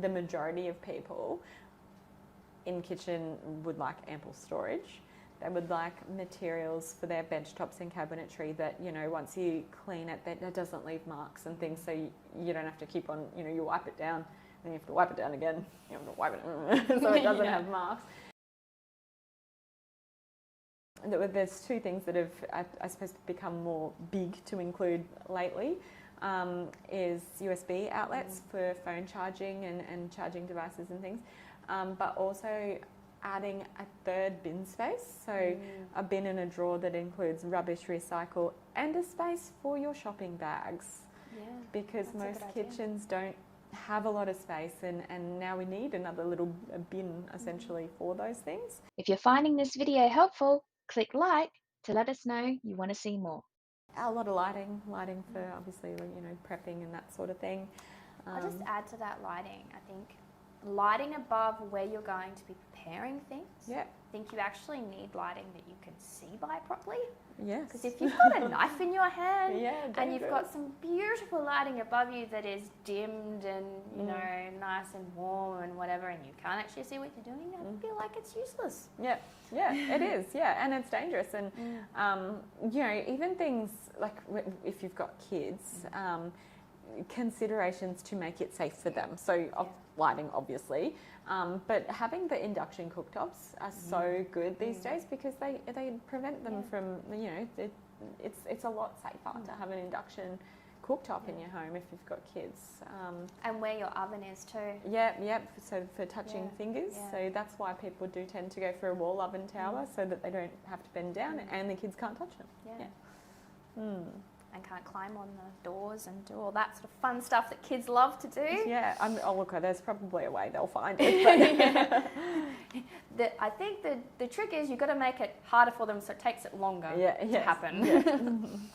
the majority of people in kitchen would like ample storage. They would like materials for their benchtops and cabinetry that, you know, once you clean it, that it doesn't leave marks and things, so you don't have to keep on, you know, you wipe it down, then you have to wipe it down again, you have to wipe it so it doesn't have marks. There's two things that have, I suppose, become more big to include lately, is USB outlets for phone charging and charging devices and things, but also adding a third bin space, so a bin and a drawer that includes rubbish, recycle, and a space for your shopping bags. Yeah, because most kitchens don't have a lot of space, and now we need another little bin essentially for those things. If you're finding this video helpful, click like to let us know you want to see more. A lot of lighting for obviously, you know, prepping and that sort of thing. I'll just add to that lighting. I think lighting above where you're going to be preparing things. Yeah. I think you actually need lighting that you can see by properly. Yes. Because if you've got a knife in your hand and you've dangerous. got some beautiful lighting above you that is dimmed and, you know, nice and warm and whatever, and you can't actually see what you're doing, I feel like it's useless. Yeah, it is, and it's dangerous. And, you know, even things like if you've got kids, considerations to make it safe for them. So lighting, obviously, but having the induction cooktops are so good these days because they prevent them from, you know, it's a lot safer to have an induction cooktop in your home if you've got kids. And where your oven is too. Yeah, so for touching fingers. So that's why people do tend to go for a wall oven tower so that they don't have to bend down and the kids can't touch them. And can't climb on the doors and do all that sort of fun stuff that kids love to do. Yeah, oh look, there's probably a way they'll find it. But I think the trick is you've got to make it harder for them so it takes it longer to happen.